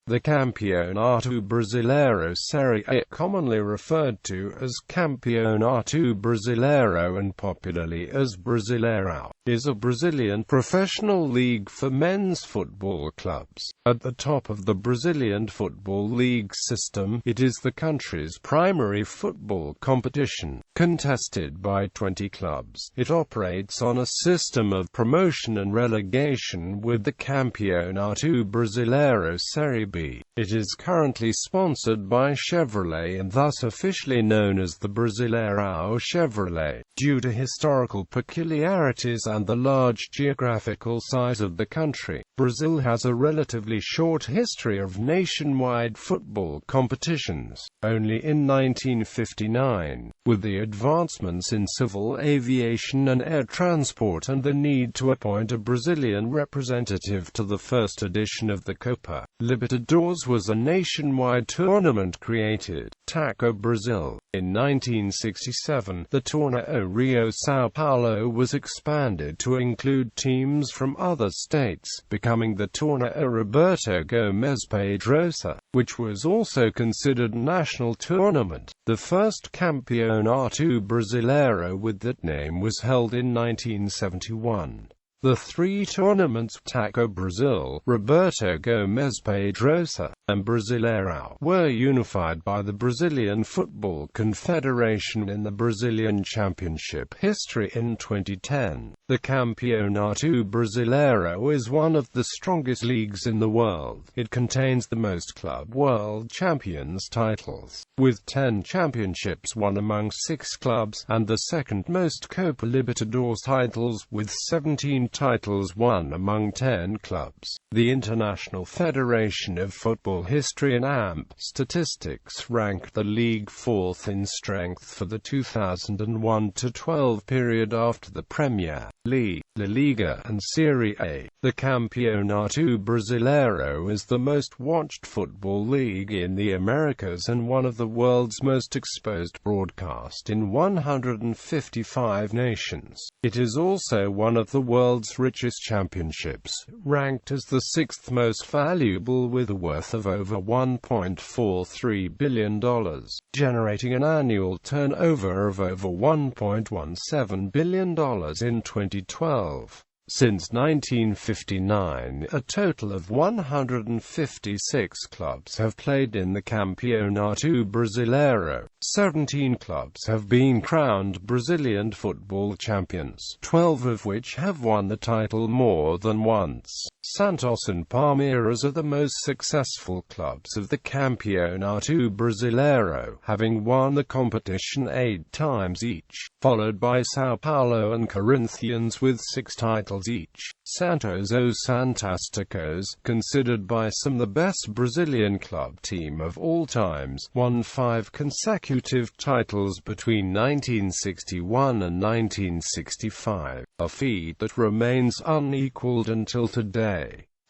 The Campeonato Brasileiro Série, commonly referred to as Campeonato Brasileiro and popularly as Brasileirão, is a Brazilian professional league for men's football clubs. At the top of the Brazilian Football League system, it is the country's primary football competition, contested by 20 clubs. It operates on a system of promotion and relegation with the Campeonato Brasileiro Série B. It is currently sponsored by Chevrolet and thus officially known as the Brasileirão Chevrolet. Due to historical peculiarities and the large geographical size of the country, Brazil has a relatively short history of nationwide football competitions. Only in 1959, with the advancements in civil aviation and air transport and the need to appoint a Brazilian representative to the first edition of the Copa Libertadores, was a nationwide tournament created, Taça Brasil. In 1967, the Torneio Rio-São Paulo was expanded to include teams from other states, becoming the Torneio Roberto Gomes Pedrosa, which was also considered a national tournament. The first Campeonato Brasileiro with that name was held in 1971. The three tournaments, Taça Brasil, Roberto Gomes Pedrosa, and Brasileirão, were unified by the Brazilian Football Confederation in the Brazilian Championship history in 2010. The Campeonato Brasileiro is one of the strongest leagues in the world. It contains the most club world champions titles, with 10 championships won among 6 clubs, and the second most Copa Libertadores titles, with 17 titles won among 10 clubs. The International Federation of Football History and AMP Statistics ranked the league 4th in strength for the 2001-12 period after the Premier League, La Liga and Serie A. The Campeonato Brasileiro is the most watched football league in the Americas and one of the world's most exposed broadcast in 155 nations. It is also one of the world's richest championships, ranked as the 6th most valuable with a worth of over $1.43 billion, generating an annual turnover of over $1.17 billion in 2012. Since 1959, a total of 156 clubs have played in the Campeonato Brasileiro. 17 clubs have been crowned Brazilian football champions, 12 of which have won the title more than once. Santos and Palmeiras are the most successful clubs of the Campeonato Brasileiro, having won the competition 8 times each, followed by São Paulo and Corinthians with 6 titles each. Santos os Fantásticos, considered by some the best Brazilian club team of all times, won 5 consecutive titles between 1961 and 1965, a feat that remains unequaled until today.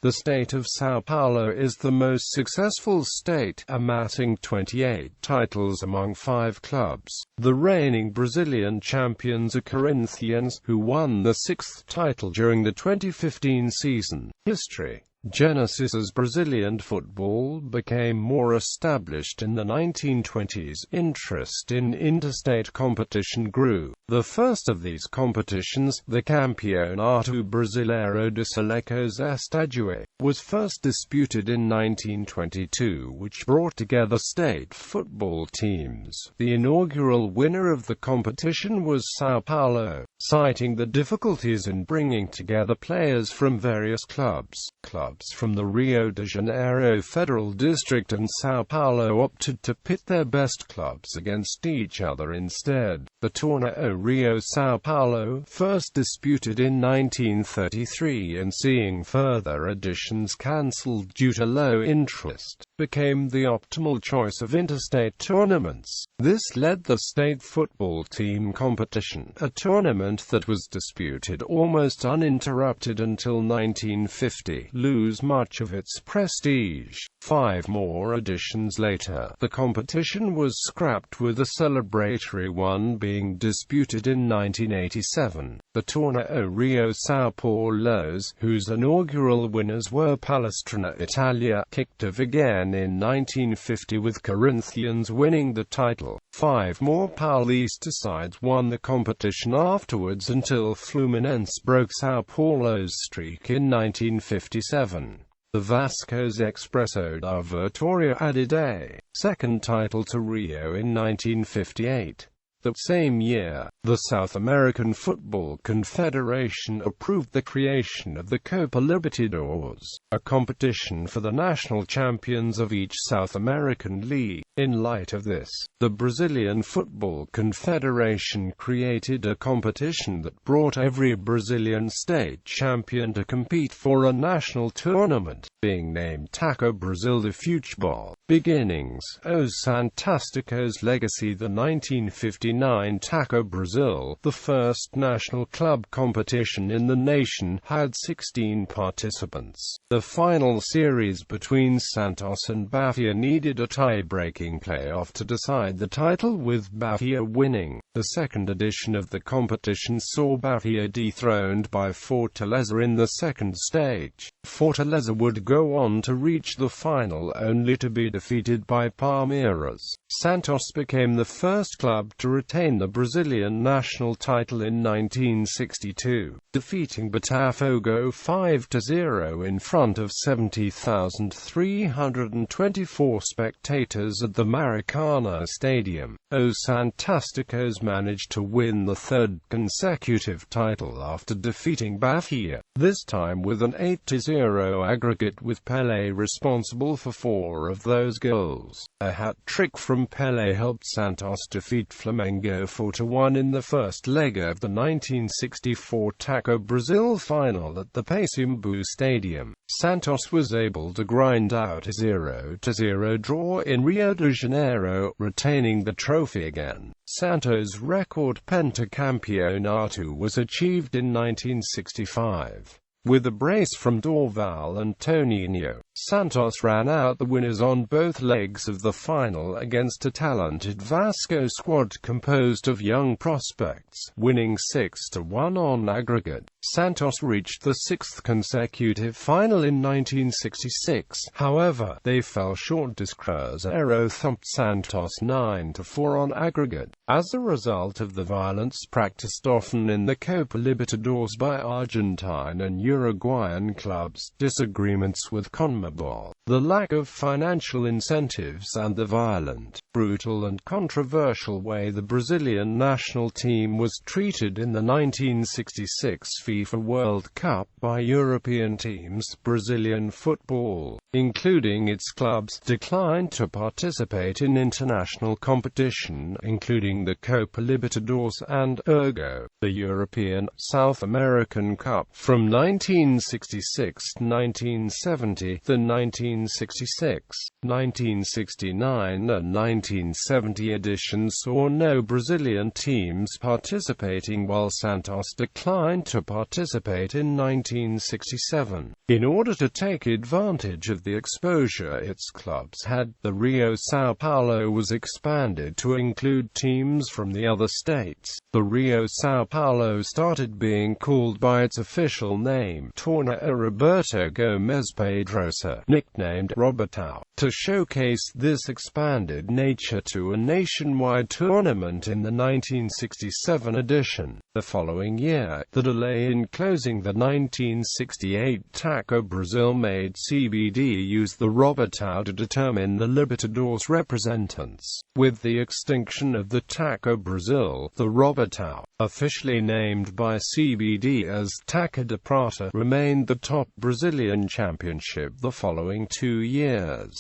The state of São Paulo is the most successful state, amassing 28 titles among 5 clubs. The reigning Brazilian champions are Corinthians, who won the 6th title during the 2015 season. History. Genesis. As Brazilian football became more established in the 1920s, interest in interstate competition grew. The first of these competitions, the Campeonato Brasileiro de Selecos Estaduais, was first disputed in 1922, which brought together state football teams. The inaugural winner of the competition was São Paulo, citing the difficulties in bringing together players from various clubs. Clubs from the Rio de Janeiro Federal District and São Paulo opted to pit their best clubs against each other instead. The Torneio Rio-São Paulo, first disputed in 1933 and seeing further editions cancelled due to low interest, became the optimal choice of interstate tournaments. This led the state football team competition, a tournament that was disputed almost uninterrupted until 1950, lose much of its prestige. 5 more editions later, the competition was scrapped with a celebratory one being being disputed in 1987. The Torneo Rio São Paulo's, whose inaugural winners were Palestrina Italia, kicked off again in 1950 with Corinthians winning the title. 5 more Paulista sides won the competition afterwards until Fluminense broke São Paulo's streak in 1957. The Vasco's Expresso da Vitória added a second title to Rio in 1958. That same year, the South American Football Confederation approved the creation of the Copa Libertadores, a competition for the national champions of each South American league. In light of this, the Brazilian Football Confederation created a competition that brought every Brazilian state champion to compete for a national tournament, being named Taco Brasil de Futebol. Beginnings. Os Fantásticos legacy. The 1959 Taco Brasil, the first national club competition in the nation, had 16 participants. The final series between Santos and Bahia needed a tie-breaking playoff to decide the title, with Bahia winning. The second edition of the competition saw Bahia dethroned by Fortaleza in the second stage. Fortaleza would go on to reach the final only to be defeated by Palmeiras. Santos became the first club to retain the Brazilian national title in 1962, defeating Botafogo 5-0 in front of 70,324 spectators at the Maracana Stadium. Os Fantásticos managed to win the third consecutive title after defeating Bahia, this time with an 8-0 aggregate, with Pelé responsible for 4 of those goals. A hat-trick from Pelé helped Santos defeat Flamengo 4-1 in the first leg of the 1964 Taco Brasil final at the Pacaembu Stadium. Santos was able to grind out a 0-0 draw in Rio de Janeiro, retaining the trophy again. Santos' record pentacampeonato was achieved in 1965. With a brace from Dorval and Toninho, Santos ran out the winners on both legs of the final against a talented Vasco squad composed of young prospects, winning 6-1 on aggregate. Santos reached the 6th consecutive final in 1966, however, they fell short as Cruzeiro thumped Santos 9-4 on aggregate. As a result of the violence practiced often in the Copa Libertadores by Argentine and Uruguayan clubs, disagreements with CONMEBOL, the lack of financial incentives and the violent, brutal and controversial way the Brazilian national team was treated in the 1966 FIFA World Cup by European teams, Brazilian football, including its clubs, declined to participate in international competition, including the Copa Libertadores and, ergo, the European, South American Cup. From 1966 to 1970, the 1966, 1969 and 1970 editions saw no Brazilian teams participating, while Santos declined to participate in 1967. In order to take advantage of the exposure its clubs had, the Rio São Paulo was expanded to include teams from the other states. The Rio São Paulo started being called by its official name, Torneo Roberto Gomes Pedrosa, nicknamed Robertão, to showcase this expanded nature to a nationwide tournament in the 1967 edition. The following year, the delay in closing the 1968 Taco Brasil made CBD use the Robertão to determine the Libertadores representants. With the extinction of the Taco Brasil, the Robertão, officially named by CBD as Taça de Prata, remained the top Brazilian championship the following 2 years.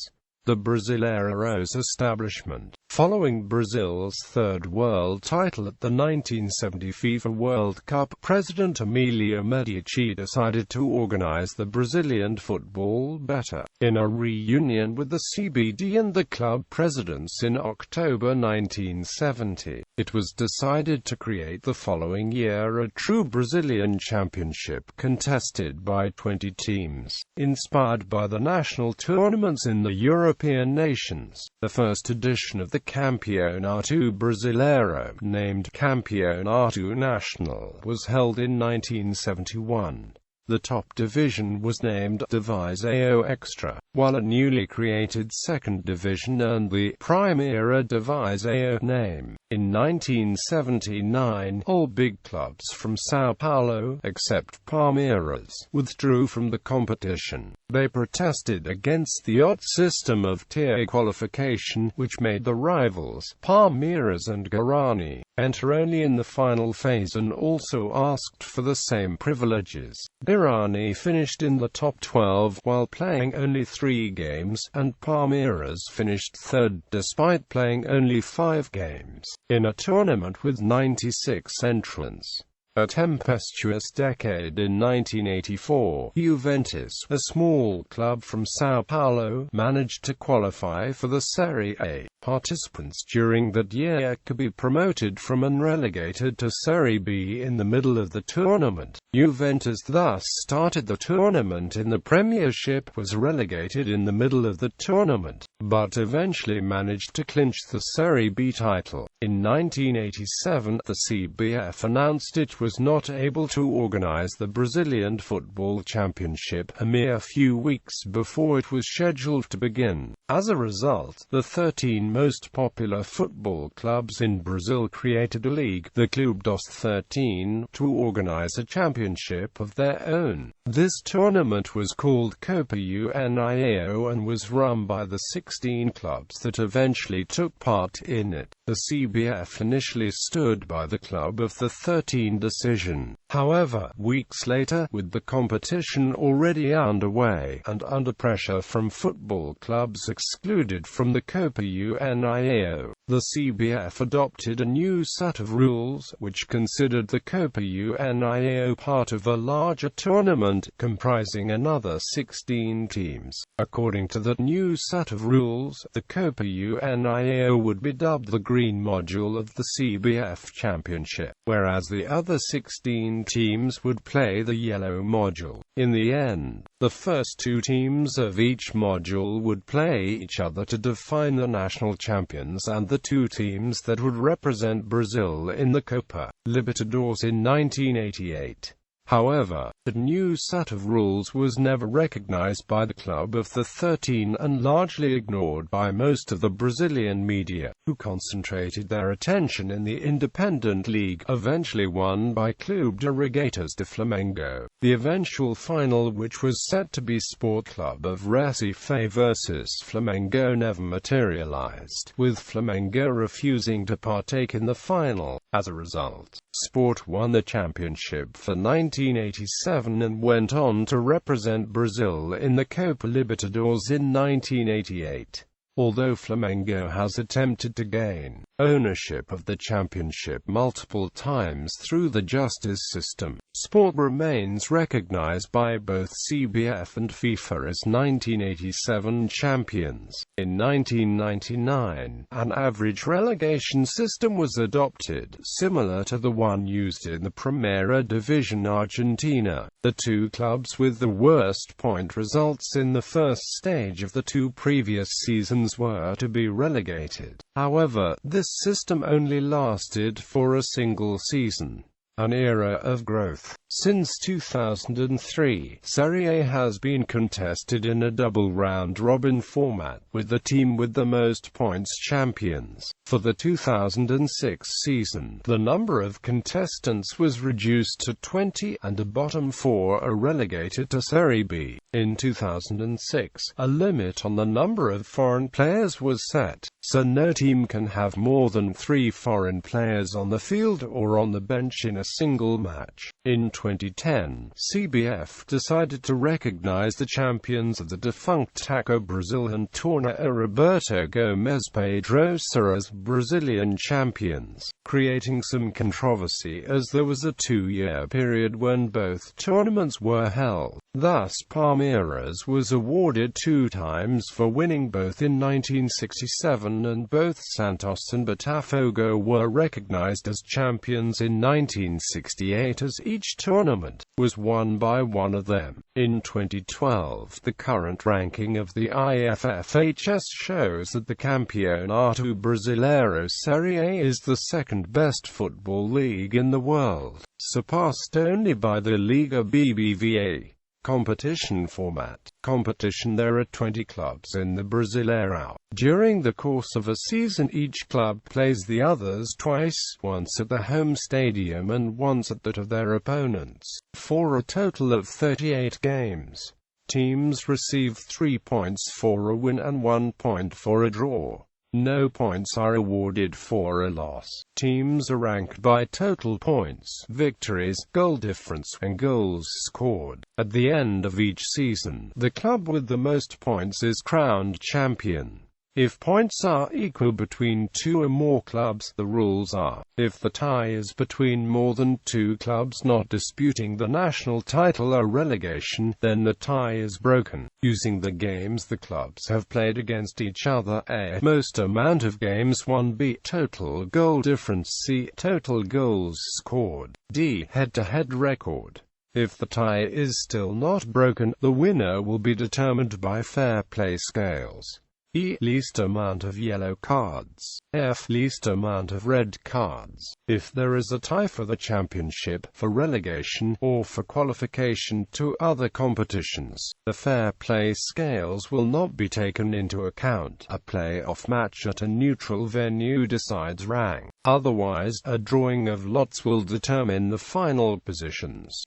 The Brasileiro's establishment. Following Brazil's third world title at the 1970 FIFA World Cup, President Emílio Medici decided to organize the Brazilian football better. In a reunion with the CBD and the club presidents in October 1970, it was decided to create the following year a true Brazilian championship contested by 20 teams, inspired by the national tournaments in the European nations. The first edition of the Campeonato Brasileiro, named Campeonato Nacional, was held in 1971. The top division was named Divisão Extra, while a newly created second division earned the Primeira Divisão name. In 1979, all big clubs from São Paulo, except Palmeiras, withdrew from the competition. They protested against the odd system of tier qualification, which made the rivals, Palmeiras and Guarani, enter only in the final phase and also asked for the same privileges. Guarani finished in the top 12 while playing only 3 games, and Palmeiras finished third despite playing only 5 games, in a tournament with 96 entrants. A tempestuous decade in 1984, Juventus, a small club from São Paulo, managed to qualify for the Série A. Participants during that year could be promoted from and relegated to Série B in the middle of the tournament. Juventus thus started the tournament in the Premiership, was relegated in the middle of the tournament, but eventually managed to clinch the Série B title. In 1987, the CBF announced it was not able to organize the Brazilian Football Championship a mere few weeks before it was scheduled to begin. As a result, the 13 most popular football clubs in Brazil created a league, the Clube dos 13, to organize a championship of their own. This tournament was called Copa União and was run by the 16 clubs that eventually took part in it. The CBF initially stood by the Club of the 13 decision. However, weeks later, with the competition already underway, and under pressure from football clubs excluded from the Copa União, the CBF adopted a new set of rules, which considered the Copa União part of a larger tournament, comprising another 16 teams. According to the new set of rules, the Copa União would be dubbed the Green Module of the CBF Championship, whereas the other 16 teams would play the Yellow Module. In the end, the first 2 teams of each module would play each other to define the national champions and the 2 teams that would represent Brazil in the Copa Libertadores in 1988. However, the new set of rules was never recognized by the Club of the 13 and largely ignored by most of the Brazilian media, who concentrated their attention in the independent league, eventually won by Clube de Regatas de Flamengo. The eventual final, which was set to be Sport Club of Recife versus Flamengo, never materialized, with Flamengo refusing to partake in the final. As a result, Sport won the championship for 1987 and went on to represent Brazil in the Copa Libertadores in 1988. Although Flamengo has attempted to gain ownership of the championship multiple times through the justice system, Sport remains recognized by both CBF and FIFA as 1987 champions. In 1999, an average relegation system was adopted, similar to the one used in the Primera Division Argentina. The 2 clubs with the worst point results in the first stage of the 2 previous seasons were to be relegated. However, this system only lasted for a single season. An era of growth. Since 2003, Serie A has been contested in a double round-robin format, with the team with the most points champions. For the 2006 season, the number of contestants was reduced to 20, and the bottom 4 are relegated to Serie B. In 2006, a limit on the number of foreign players was set, so no team can have more than 3 foreign players on the field or on the bench in a single match. In 2010, CBF decided to recognize the champions of the defunct Taco Brazil and Torneio Roberto Gomes Pedrosa as Brazilian champions, creating some controversy as there was a 2-year period when both tournaments were held. Thus, Palmeiras was awarded 2 times for winning both in 1967 Tofahrn, and both Santos and Botafogo were recognized as champions in 1968, as each tournament was won by one of them. In 2012, the current ranking of the IFFHS shows that the Campeonato Brasileiro Série is the second best football league in the world, surpassed only by the Liga BBVA. Competition format. There are 20 clubs in the Brasileirão. During the course of a season, each club plays the others twice, once at the home stadium and once at that of their opponents, for a total of 38 games. Teams receive 3 points for a win and 1 point for a draw. No points are awarded for a loss. Teams are ranked by total points, victories, goal difference, and goals scored. At the end of each season, the club with the most points is crowned champion. If points are equal between two or more clubs, the rules are: if the tie is between more than two clubs not disputing the national title or relegation, then the tie is broken. Using the games the clubs have played against each other: A. Most amount of games won. B. Total goal difference. C. Total goals scored. D. Head-to-head record. If the tie is still not broken, the winner will be determined by fair play scales. E. Least amount of yellow cards. F. Least amount of red cards. If there is a tie for the championship, for relegation, or for qualification to other competitions, the fair play scales will not be taken into account. A play-off match at a neutral venue decides rank. Otherwise, a drawing of lots will determine the final positions.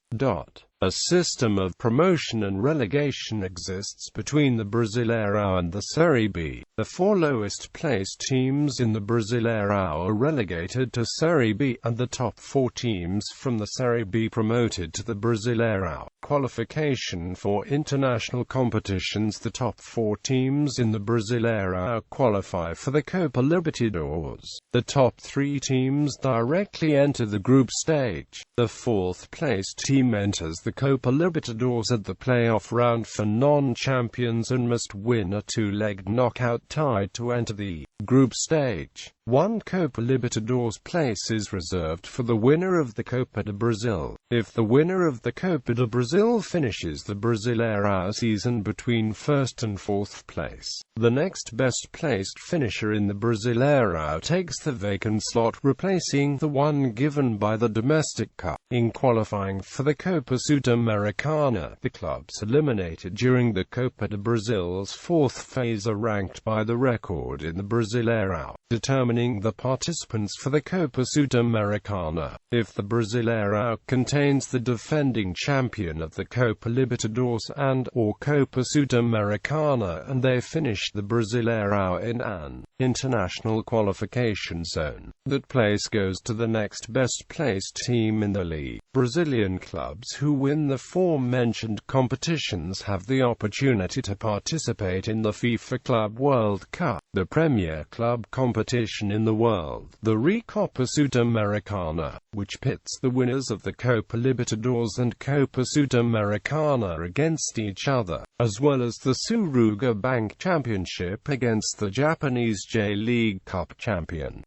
A system of promotion and relegation exists between the Brasileirão and the Série B. The 4 lowest placed teams in the Brasileirão are relegated to Série B, and the top 4 teams from the Série B promoted to the Brasileirão. Qualification for international competitions. The top 4 teams in the Brasileirão qualify for the Copa Libertadores. The top 3 teams directly enter the group stage. The 4th placed team enters the Copa Libertadores at the playoff round for non-champions and must win a 2-legged knockout tie to enter the group stage. 1 Copa Libertadores place is reserved for the winner of the Copa do Brasil. If the winner of the Copa do Brasil finishes the Brasileirão season between 1st and 4th place, the next best placed finisher in the Brasileirão takes the vacant slot, replacing the one given by the domestic cup. In qualifying for the Copa Sudamericana, the clubs eliminated during the Copa do Brasil's 4th phase are ranked by the record in the Brasileirão, determining the participants for the Copa Sudamericana. If the Brasileirão contains the defending champion of the Copa Libertadores and/or Copa Sudamericana and they finish the Brasileirão in an international qualification zone, that place goes to the next best placed team in the league. Brazilian clubs who win the aforementioned competitions have the opportunity to participate in the FIFA Club World Cup, the premier club competition in the world, the Recopa Sudamericana, which pits the winners of the Copa Libertadores and Copa Sudamericana against each other, as well as the Suruga Bank Championship against the Japanese J-League Cup champions.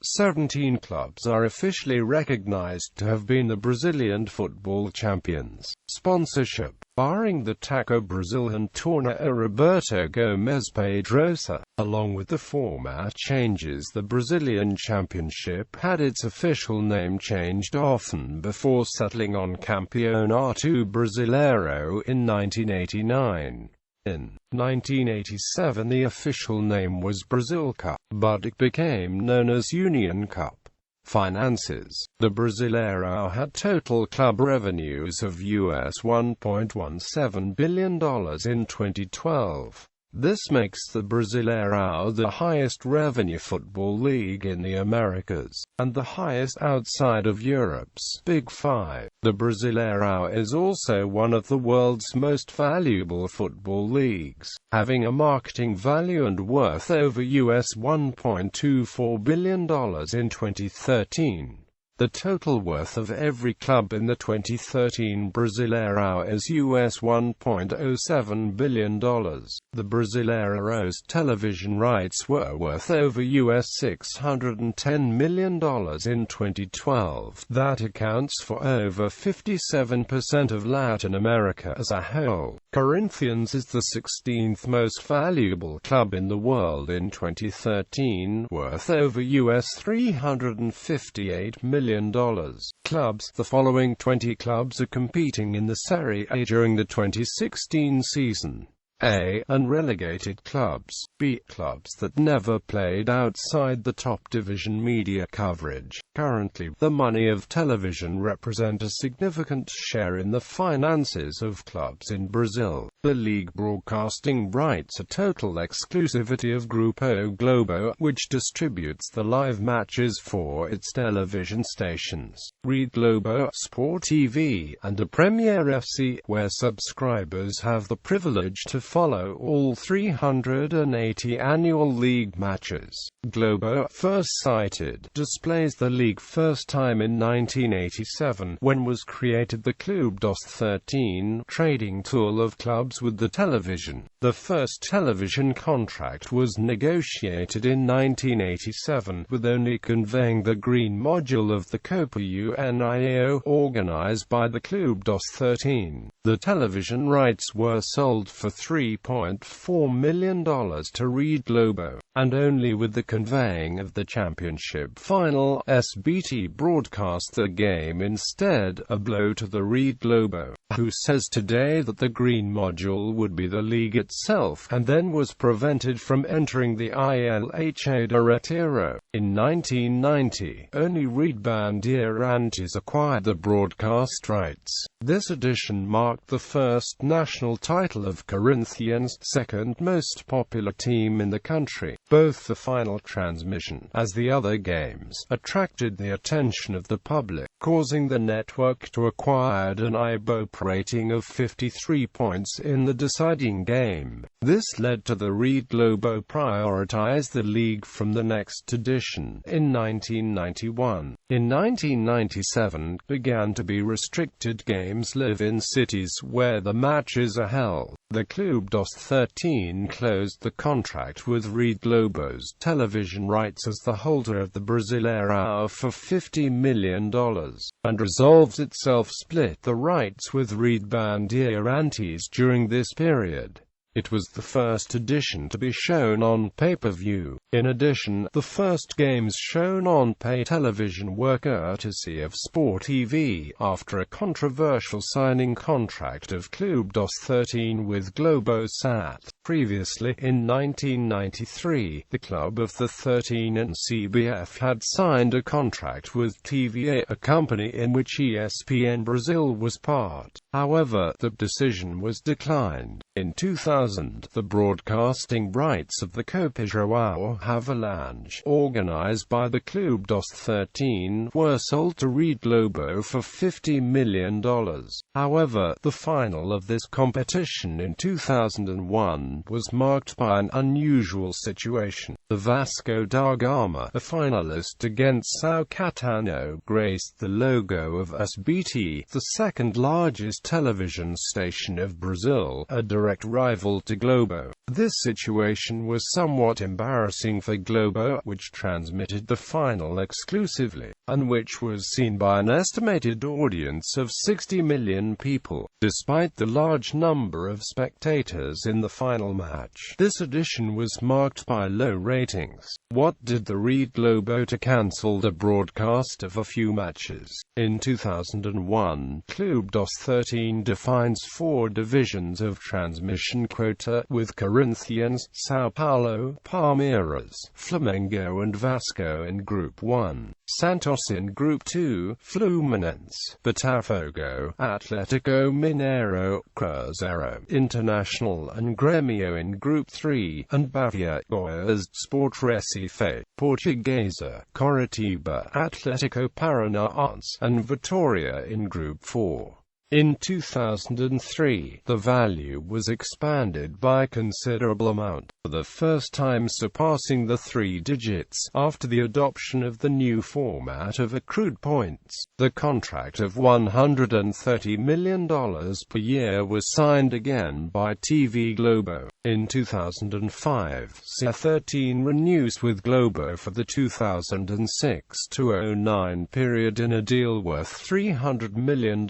17 clubs are officially recognized to have been the Brazilian football champions. Sponsorship. Barring the Taco Brazil and Torneio Roberto Gomes Pedrosa, along with the format changes, the Brazilian Championship had its official name changed often before settling on Campeonato Brasileiro in 1989. In 1987 the official name was Brazil Cup, but it became known as Union Cup. Finances. The Brasileirão had total club revenues of US $1.17 billion in 2012. This makes the Brasileirão the highest revenue football league in the Americas, and the highest outside of Europe's Big Five. The Brasileirão is also one of the world's most valuable football leagues, having a marketing value and worth over US $1.24 billion in 2013. The total worth of every club in the 2013 Brasileirão is US $1.07 billion. The Brasileiro's television rights were worth over US $610 million in 2012. That accounts for over 57% of Latin America as a whole. Corinthians is the 16th most valuable club in the world in 2013, worth over US $358 million. Clubs. The following 20 clubs are competing in the Serie A during the 2016 season. A. Unrelegated clubs. B. Clubs that never played outside the top division. Media coverage. Currently, the money of television represent a significant share in the finances of clubs in Brazil. The league broadcasting rights a total exclusivity of Grupo Globo, which distributes the live matches for its television stations, Rede Globo, Sport TV, and a Premier FC, where subscribers have the privilege to follow all 380 annual league matches. Globo, first cited, displays the league first time in 1987, when was created the Clube dos 13 trading tool of clubs with the television. The first television contract was negotiated in 1987, with only conveying the green module of the Copa Unio, organized by the Clube dos 13. The television rights were sold for $3.4 million to Rede Globo, and only with the conveying of the championship final, SBT broadcast the game instead, a blow to the Rede Globo, who says today that the green module would be the league itself, and then was prevented from entering the ILHA de Retiro. In 1990, only Rede Bandeirantes acquired the broadcast rights. This edition marked the first national title of Corinthians, second most popular team in the country. Both the final transmission, as the other games, attracted the attention of the public, causing the network to acquire an IBOP rating of 53 points in the deciding game. This led to the Rede Globo prioritize the league from the next edition. In 1991, in 1997, began to be restricted games live in cities where the matches are held. The Clube dos 13 closed the contract with Rede Globo's television rights as the holder of the Brasileirão for $50 million, and resolved itself split the rights with Rede Bandeirantes during this period. It was the first edition to be shown on pay-per-view. In addition, the first games shown on pay television were courtesy of Sport TV, after a controversial signing contract of Clube dos 13 with Globosat. Previously, in 1993, the Club of the 13 and CBF had signed a contract with TVA, a company in which ESPN Brazil was part. However, the decision was declined. In 2000, the broadcasting rights of the Copa João Havelange, organized by the Clube dos 13, were sold to Rede Globo for $50 million. However, the final of this competition in 2001 was marked by an unusual situation. The Vasco da Gama, a finalist against São Caetano, graced the logo of SBT, the second largest television station of Brazil, a direct rival to Globo. This situation was somewhat embarrassing for Globo, which transmitted the final exclusively, and which was seen by an estimated audience of 60 million people. Despite the large number of spectators in the final match, this edition was marked by low ratings. What did the Rede Globo to cancel the broadcast of a few matches? In 2001, Clube dos 13 defines 4 divisions of transmission quota, with Corinthians, São Paulo, Palmeiras, Flamengo and Vasco in Group 1, Santos in Group 2, Fluminense, Botafogo, Atlético Mineiro, Cruzeiro, International and Grêmio in Group 3, and Bahia, Goiás, Sport Recife, Portuguesa, Coritiba, Atlético Paranaense, and Vitória in Group 4. In 2003, the value was expanded by a considerable amount, for the first time surpassing the 3 digits, after the adoption of the new format of accrued points. The contract of $130 million per year was signed again by TV Globo. In 2005, C13 renews with Globo for the 2006-09 period in a deal worth $300 million.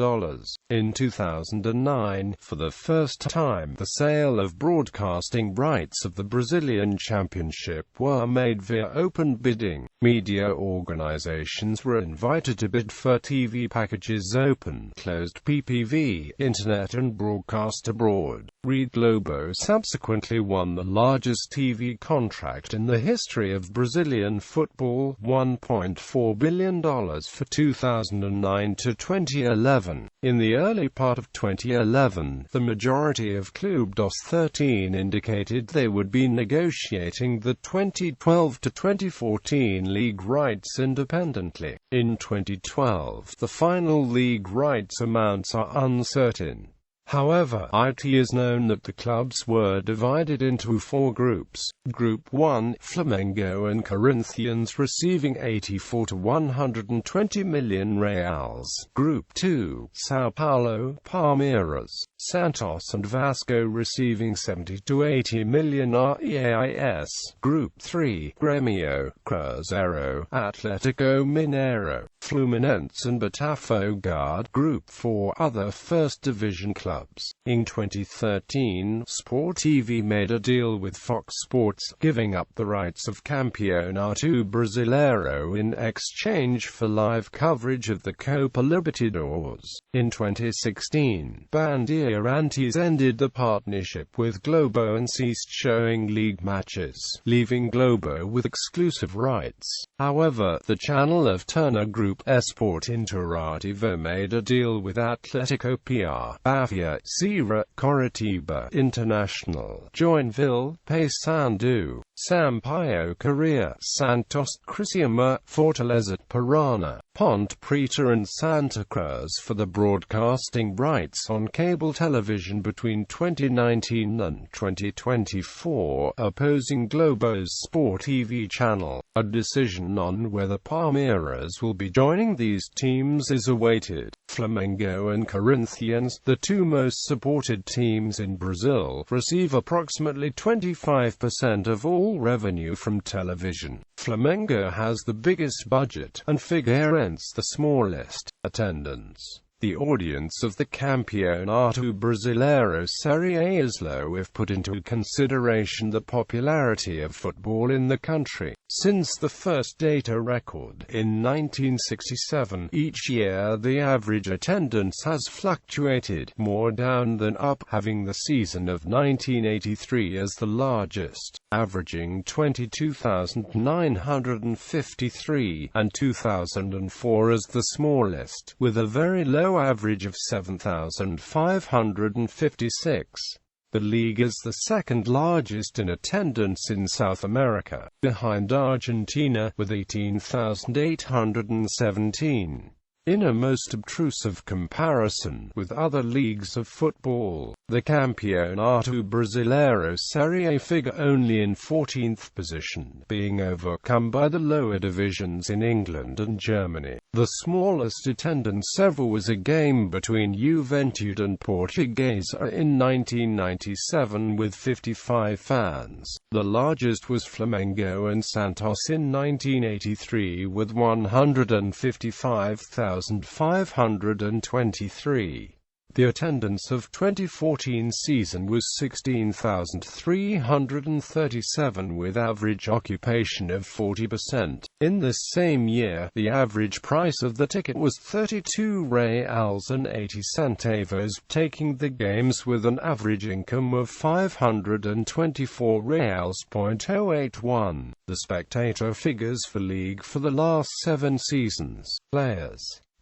In 2009, for the first time, the sale of broadcasting rights of the Brazilian Championship were made via open bidding. Media organizations were invited to bid for TV packages open, closed PPV, internet and broadcast abroad. Rede Globo subsequently won the largest TV contract in the history of Brazilian football, $1.4 billion for 2009 to 2011. In the early part of 2011, the majority of Clube dos 13 indicated they would be negotiating the 2012 to 2014 league rights independently. In 2012, the final league rights amounts are uncertain. However, it is known that the clubs were divided into 4 groups. Group 1, Flamengo and Corinthians receiving 84 to 120 million reals. Group 2, São Paulo, Palmeiras, Santos and Vasco receiving 70 to 80 million reais. Group 3, Grêmio, Cruzeiro, Atlético Mineiro, Fluminense and Botafogo. Group 4, other first division clubs. In 2013, Sport TV made a deal with Fox Sports, giving up the rights of Campeonato Brasileiro in exchange for live coverage of the Copa Libertadores. In 2016, Bandeirantes ended the partnership with Globo and ceased showing league matches, leaving Globo with exclusive rights. However, the channel of Turner Group Esporte Interativo made a deal with Atlético PR, Bahia, Ceará, Coritiba, International, Joinville, Paysandu, Sampaio Corrêa, Santos, Criciúma, Fortaleza, Paraná, Ponte Preta and Santa Cruz for the broadcasting rights on cable television between 2019 and 2024, opposing Globo's Sport TV channel. A decision on whether Palmeiras will be joining these teams is awaited. Flamengo and Corinthians, the 2 most supported teams in Brazil, receive approximately 25% of all revenue from television. Flamengo has the biggest budget, and Figueirense the smallest. Attendance. The audience of the Campeonato Brasileiro Série is low if put into consideration the popularity of football in the country. Since the first data record, in 1967, each year the average attendance has fluctuated, more down than up, having the season of 1983 as the largest, averaging 22,953, and 2004 as the smallest, with a very low average of 7,556. The league is the second largest in attendance in South America, behind Argentina, with 18,817. In a most obtrusive comparison with other leagues of football, the Campeonato Brasileiro Série figure only in 14th position, being overcome by the lower divisions in England and Germany. The smallest attendance ever was a game between Juventude and Portuguesa in 1997 with 55 fans. The largest was Flamengo and Santos in 1983 with 155,523. The attendance of 2014 season was 16,337 with average occupation of 40%. In this same year, the average price of the ticket was 32 reals and 80 centavos, taking the games with an average income of 524 reals.081. The spectator figures for league for the last 7 seasons.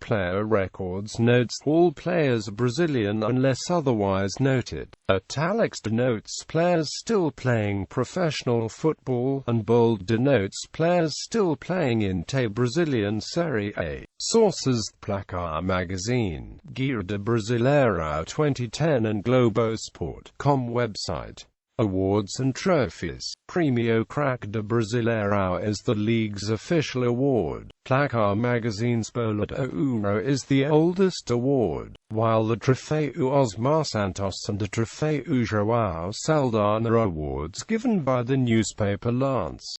Player records notes all players are Brazilian unless otherwise noted. Italics denotes players still playing professional football, and bold denotes players still playing in the Brazilian Série A. Sources: Placar Magazine, Guia de Brasileirão 2010 and Globosport.com website. Awards and trophies. Premio Craque de Brasileirão is the league's official award. Placar Magazine's Bola de Ouro is the oldest award, while the Troféu Osmar Santos and the Troféu João Saldanha are awards given by the newspaper Lance.